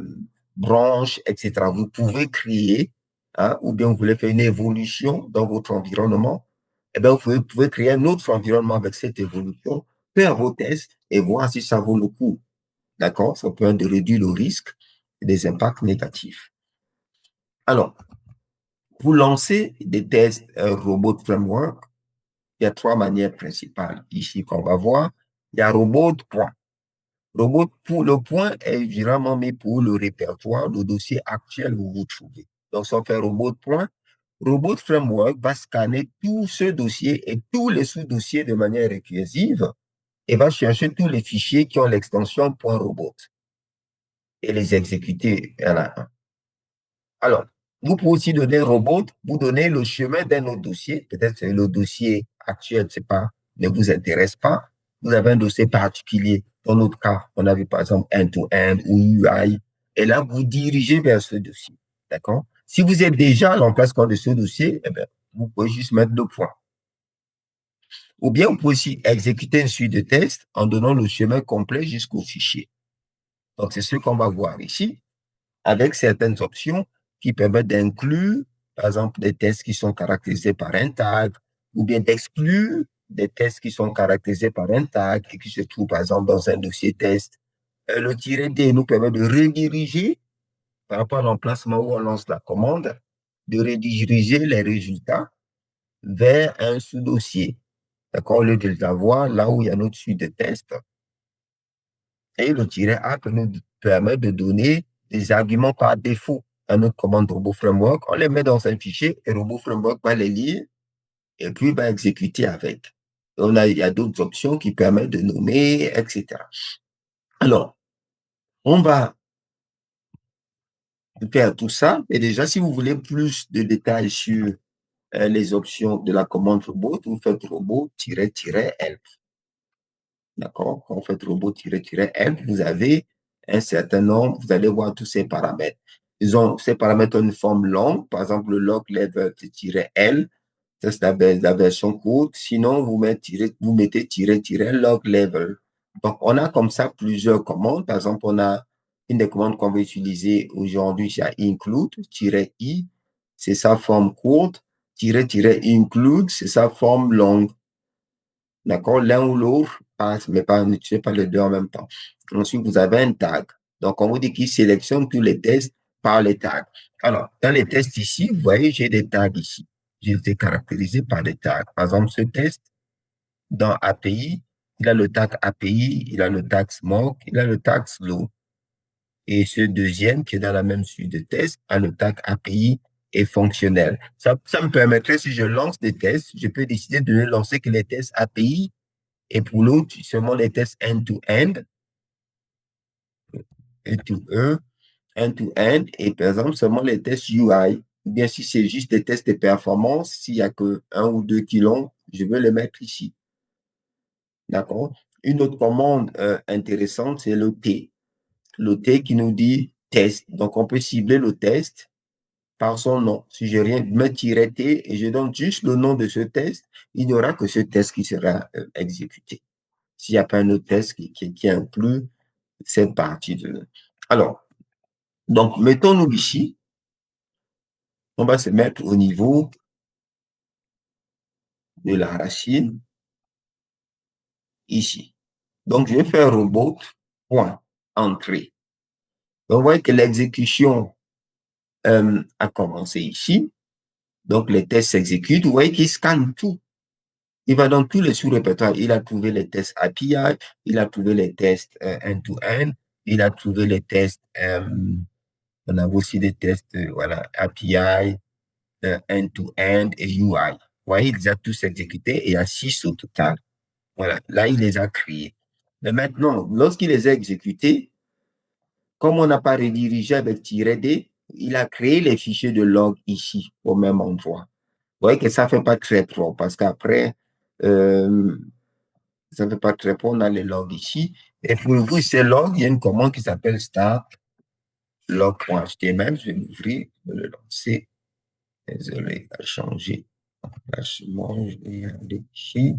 branches, etc. Vous pouvez créer, hein, ou bien vous voulez faire une évolution dans votre environnement, eh bien, vous pouvez créer un autre environnement avec cette évolution, faire vos tests et voir si ça vaut le coup. D'accord? Ça peut de réduire le risque des impacts négatifs. Alors, pour lancer des tests Robot Framework, il y a trois manières principales ici qu'on va voir. Il y a robot point. Robot pour le point est vraiment mis pour le répertoire, le dossier actuel où vous trouvez. Donc, si on fait robot point, Robot Framework va scanner tout ce dossier et tous les sous-dossiers de manière récursive et va chercher tous les fichiers qui ont l'extension .robot et les exécuter un à un. Alors, vous pouvez aussi donner robot, vous donnez le chemin d'un autre dossier. Peut-être que le dossier actuel, c'est pas, ne vous intéresse pas. Vous avez un dossier particulier. Dans notre cas, on avait par exemple end-to-end ou UI. Et là, vous dirigez vers ce dossier. D'accord? Si vous êtes déjà à l'emplacement de ce dossier, eh bien, vous pouvez juste mettre le point. Ou bien, vous pouvez aussi exécuter une suite de tests en donnant le chemin complet jusqu'au fichier. Donc, c'est ce qu'on va voir ici, avec certaines options qui permettent d'inclure, par exemple, des tests qui sont caractérisés par un tag, ou bien d'exclure des tests qui sont caractérisés par un tag et qui se trouvent, par exemple, dans un dossier test. Le -D nous permet de rediriger, par rapport à l'emplacement où on lance la commande, de rediriger les résultats vers un sous-dossier. D'accord? Au lieu de les avoir là où il y a notre suite de tests. Et le -A peut nous permettre de donner des arguments par défaut à notre commande Robot Framework. On les met dans un fichier et Robot Framework va les lire et puis va exécuter avec. Il y a d'autres options qui permettent de nommer, etc. Alors, on va faire tout ça. Et déjà, si vous voulez plus de détails sur les options de la commande robot, vous faites robot-help. D'accord? Quand vous faites robot-help, vous avez un certain nombre, vous allez voir tous ces paramètres. Ces paramètres ont une forme longue, par exemple le log level-L, ça c'est la version courte. Sinon, vous mettez log level. Donc, on a comme ça plusieurs commandes. Par exemple, on a une des commandes qu'on va utiliser aujourd'hui, c'est include-i, c'est sa forme courte, -include, c'est sa forme longue. D'accord? L'un ou l'autre passe, mais n'utilisez pas les deux en même temps. Ensuite, vous avez un tag. Donc, on vous dit qu'il sélectionne tous les tests par les tags. Alors, dans les tests ici, vous voyez, j'ai des tags ici. J'ai été caractérisé par des tags. Par exemple, ce test, dans API, il a le tag API, il a le tag smoke, il a le tag slow. Et ce deuxième, qui est dans la même suite de tests, a le tag API et fonctionnel. Ça me permettrait, si je lance des tests, je peux décider de ne lancer que les tests API et pour l'autre, seulement les tests end-to-end, end-to-E, end-to-end, et par exemple, seulement les tests UI. Ou bien si c'est juste des tests de performance, s'il n'y a que un ou deux qui l'ont, je vais les mettre ici. D'accord? Une autre commande intéressante, c'est le T. Le T qui nous dit test. Donc, on peut cibler le test par son nom. Si je rien, mets -T et je donne juste le nom de ce test, il n'y aura que ce test qui sera exécuté. S'il n'y a pas un autre test qui inclut cette partie de... Alors, donc, mettons-nous ici. On va se mettre au niveau de la racine ici. Donc, je vais faire robot, point, entrée. Donc, vous voyez que l'exécution a commencé ici. Donc, les tests s'exécutent. Vous voyez qu'il scanne tout. Il va dans tous les sous-répertoires. Il a trouvé les tests API, il a trouvé les tests end-to-end, il a trouvé les tests, on a aussi des tests, voilà, API, end-to-end et UI. Vous voyez, il les a tous exécutés et il y a 6 au total. Voilà, là, il les a créés. Mais maintenant, lorsqu'il les a exécutés, comme on n'a pas redirigé avec -D, il a créé les fichiers de log ici, au même endroit. Vous voyez que ça ne fait pas très propre parce qu'après, ça ne fait pas très propre, on a les logs ici. Et pour ouvrir ces logs, il y a une commande qui s'appelle start log.html. Je vais l'ouvrir, je vais le lancer. Désolé, il a changé. L'emplacement, je vais aller ici.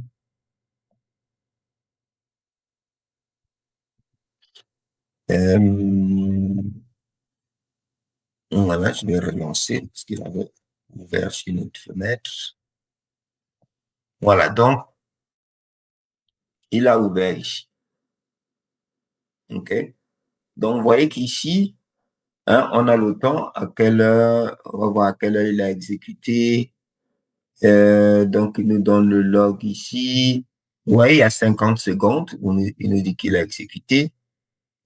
Voilà, je vais relancer parce qu'il avait ouvert sur une autre fenêtre. Voilà, donc, il a ouvert ici. OK? Donc, vous voyez qu'ici, hein, on a le temps, à quelle heure, on va voir à quelle heure il a exécuté. Donc, il nous donne le log ici. Vous voyez, il y a 50 secondes, il nous dit qu'il a exécuté.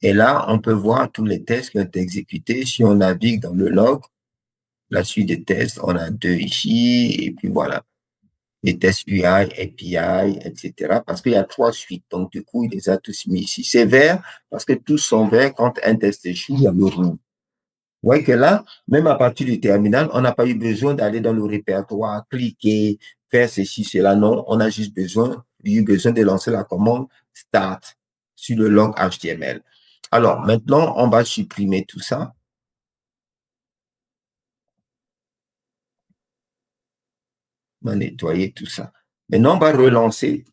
Et là, on peut voir tous les tests qui ont été exécutés. Si on navigue dans le log, la suite des tests, on a 2 ici, et puis voilà. Les tests UI, API, etc. Parce qu'il y a 3 suites. Donc, du coup, il les a tous mis ici. C'est vert parce que tous sont verts. Quand un test échoue, il y a le rouge. Vous voyez que là, même à partir du terminal, on n'a pas eu besoin d'aller dans le répertoire, cliquer, faire ceci, cela. Non, on a juste eu besoin de lancer la commande start sur le log HTML. Alors, maintenant, on va supprimer tout ça. On va nettoyer tout ça. Maintenant, on va relancer.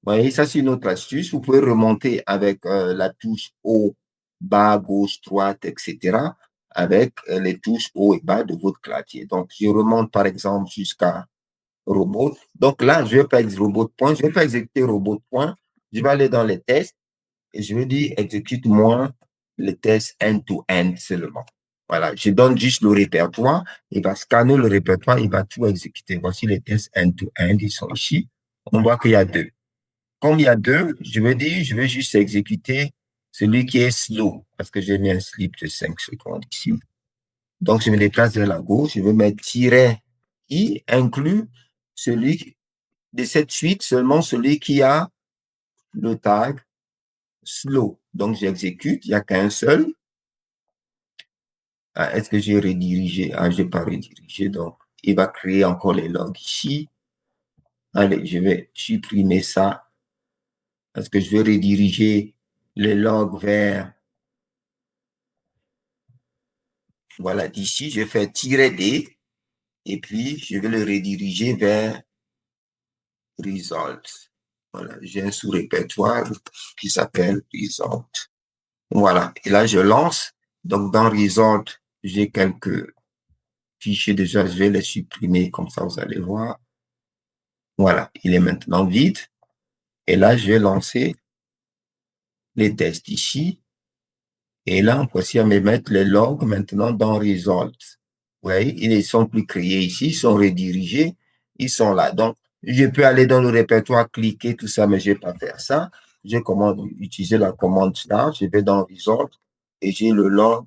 Vous voyez, ça, c'est une autre astuce. Vous pouvez remonter avec la touche haut, bas, gauche, droite, etc. avec les touches haut et bas de votre clavier. Donc, je remonte, par exemple, jusqu'à robot. Donc là, je ne vais pas exécuter robot point, je ne vais pas exécuter robot point. Je vais aller dans les tests et je vais dire exécute-moi les tests end-to-end seulement. Voilà, je donne juste le répertoire, il va scanner le répertoire, il va tout exécuter. Voici les tests end-to-end, ils sont ici. On voit qu'il y a 2. Comme il y a 2, je vais dire, je vais juste exécuter celui qui est slow, parce que j'ai mis un slip de 5 secondes ici. Donc, je me déplace vers la gauche, je vais mettre -i inclut celui de cette suite, seulement celui qui a le tag slow. Donc, j'exécute, il n'y a qu'un seul. Ah, est-ce que j'ai redirigé? Ah, je n'ai pas redirigé, donc il va créer encore les logs ici. Allez, je vais supprimer ça parce que je vais rediriger les logs vers, voilà, d'ici, je vais faire -D et puis je vais le rediriger vers Result. Voilà, j'ai un sous-répertoire qui s'appelle Result. Voilà, et là, je lance. Donc, dans Result, j'ai quelques fichiers déjà, je vais les supprimer, comme ça, vous allez voir. Voilà, il est maintenant vide. Et là, je vais lancer les tests ici. Et là, on peut aussi me mettre les logs maintenant dans Result. Vous voyez, ils ne sont plus créés ici, ils sont redirigés, ils sont là. Donc, Je peux aller dans le répertoire, cliquer, tout ça, mais je ne vais pas faire ça. Je commande, utiliser la commande start, je vais dans Result et j'ai le log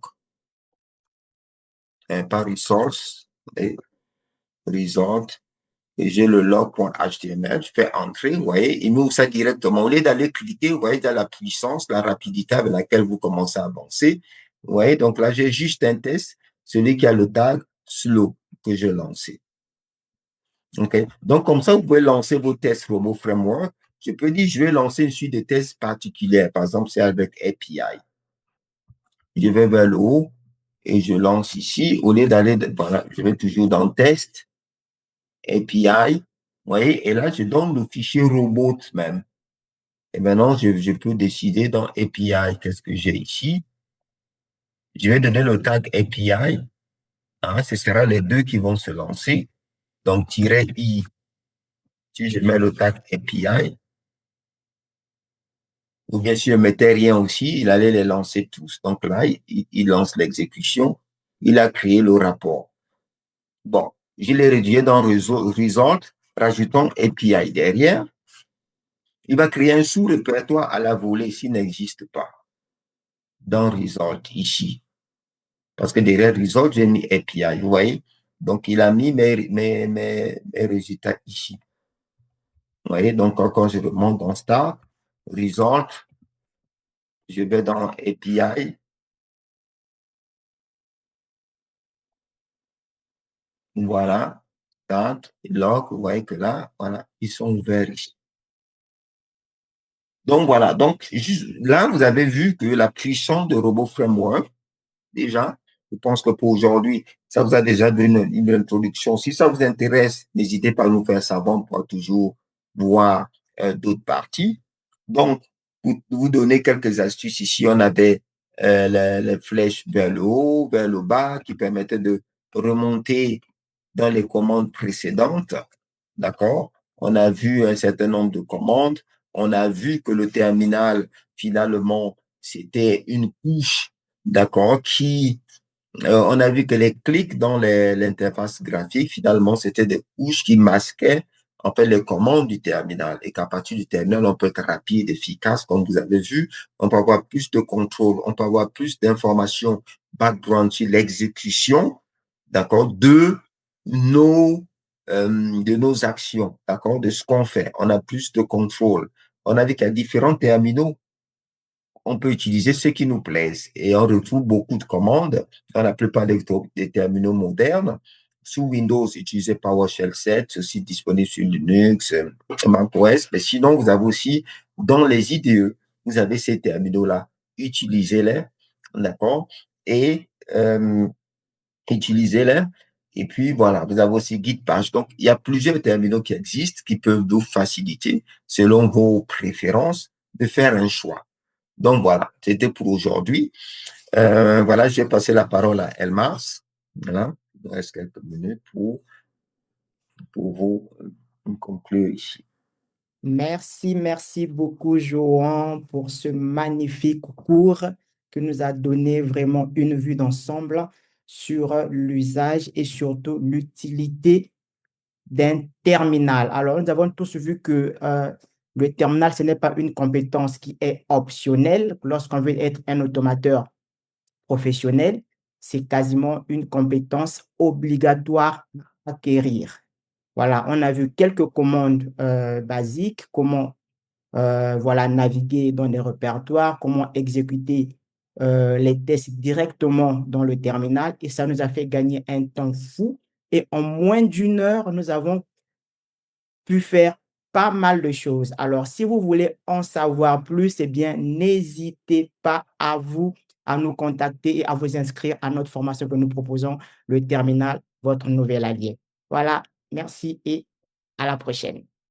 par resource et Result et j'ai le log.html. Je fais entrer, vous voyez, il m'ouvre ça directement. Au lieu d'aller cliquer, vous voyez, dans la puissance, la rapidité avec laquelle vous commencez à avancer. Vous voyez, donc là, j'ai juste un test, celui qui a le tag slow que j'ai lancé. OK? Donc, comme ça, vous pouvez lancer vos tests Robo Framework. Je peux dire, je vais lancer une suite de tests particulière. Par exemple, c'est avec API. Je vais vers le haut et je lance ici. Au lieu d'aller, voilà, je vais toujours dans test, API. Vous voyez, et là, je donne le fichier robot même. Et maintenant, je peux décider dans API, qu'est-ce que j'ai ici. Je vais donner le tag API. Hein, ce sera les deux qui vont se lancer. Donc, -i, si je mets le tag API, ou bien si je mettais rien aussi, il allait les lancer tous. Donc là, il lance l'exécution. Il a créé le rapport. Bon, je l'ai réduit dans Result, rajoutons API derrière. Il va créer un sous-répertoire à la volée s'il n'existe pas dans Result ici. Parce que derrière Result, j'ai mis API, vous voyez. Donc, il a mis mes résultats ici. Vous voyez, donc quand je remonte dans Start, Result, je vais dans API. Voilà. Start, log, vous voyez que là, voilà, ils sont ouverts ici. Donc, voilà. Donc, là, vous avez vu que la puissance de Robot Framework, déjà, je pense que pour aujourd'hui, ça vous a déjà donné une introduction. Si ça vous intéresse, n'hésitez pas à nous faire savoir, on pourra toujours voir d'autres parties. Donc, pour vous donner quelques astuces, ici, on avait les flèches vers le haut, vers le bas, qui permettaient de remonter dans les commandes précédentes. D'accord? On a vu un certain nombre de commandes. On a vu que le terminal, finalement, c'était une couche, d'accord, qui on a vu que les clics dans l'interface graphique, finalement, c'était des couches qui masquaient en fait les commandes du terminal et qu'à partir du terminal, on peut être rapide, efficace, comme vous avez vu. On peut avoir plus de contrôle, on peut avoir plus d'informations background sur l'exécution, d'accord, nos, de nos actions, d'accord, de ce qu'on fait. On a plus de contrôle. On a vu qu'il y a différents terminaux, on peut utiliser ce qui nous plaise et on retrouve beaucoup de commandes dans la plupart des terminaux modernes. Sous Windows, utilisez PowerShell 7, ceci disponible sur Linux, macOS. Mais sinon, vous avez aussi dans les IDE, vous avez ces terminaux-là. Utilisez-les, d'accord? Et utilisez-les. Et puis voilà, vous avez aussi GitPage. Donc, il y a plusieurs terminaux qui existent qui peuvent vous faciliter, selon vos préférences, de faire un choix. Donc voilà, c'était pour aujourd'hui. Voilà, je vais passer la parole à Elmas. Voilà, il nous reste quelques minutes pour vous conclure ici. Merci beaucoup, Johan, pour ce magnifique cours que nous a donné vraiment une vue d'ensemble sur l'usage et surtout l'utilité d'un terminal. Alors, nous avons tous vu que le terminal, ce n'est pas une compétence qui est optionnelle. Lorsqu'on veut être un automateur professionnel, c'est quasiment une compétence obligatoire à acquérir. Voilà, on a vu quelques commandes basiques, comment voilà, naviguer dans les répertoires, comment exécuter les tests directement dans le terminal. Et ça nous a fait gagner un temps fou. Et en moins d'une heure, nous avons pu faire pas mal de choses. Alors, si vous voulez en savoir plus, eh bien, n'hésitez pas à nous contacter et à vous inscrire à notre formation que nous proposons, le terminal, votre nouvel allié. Voilà, merci et à la prochaine.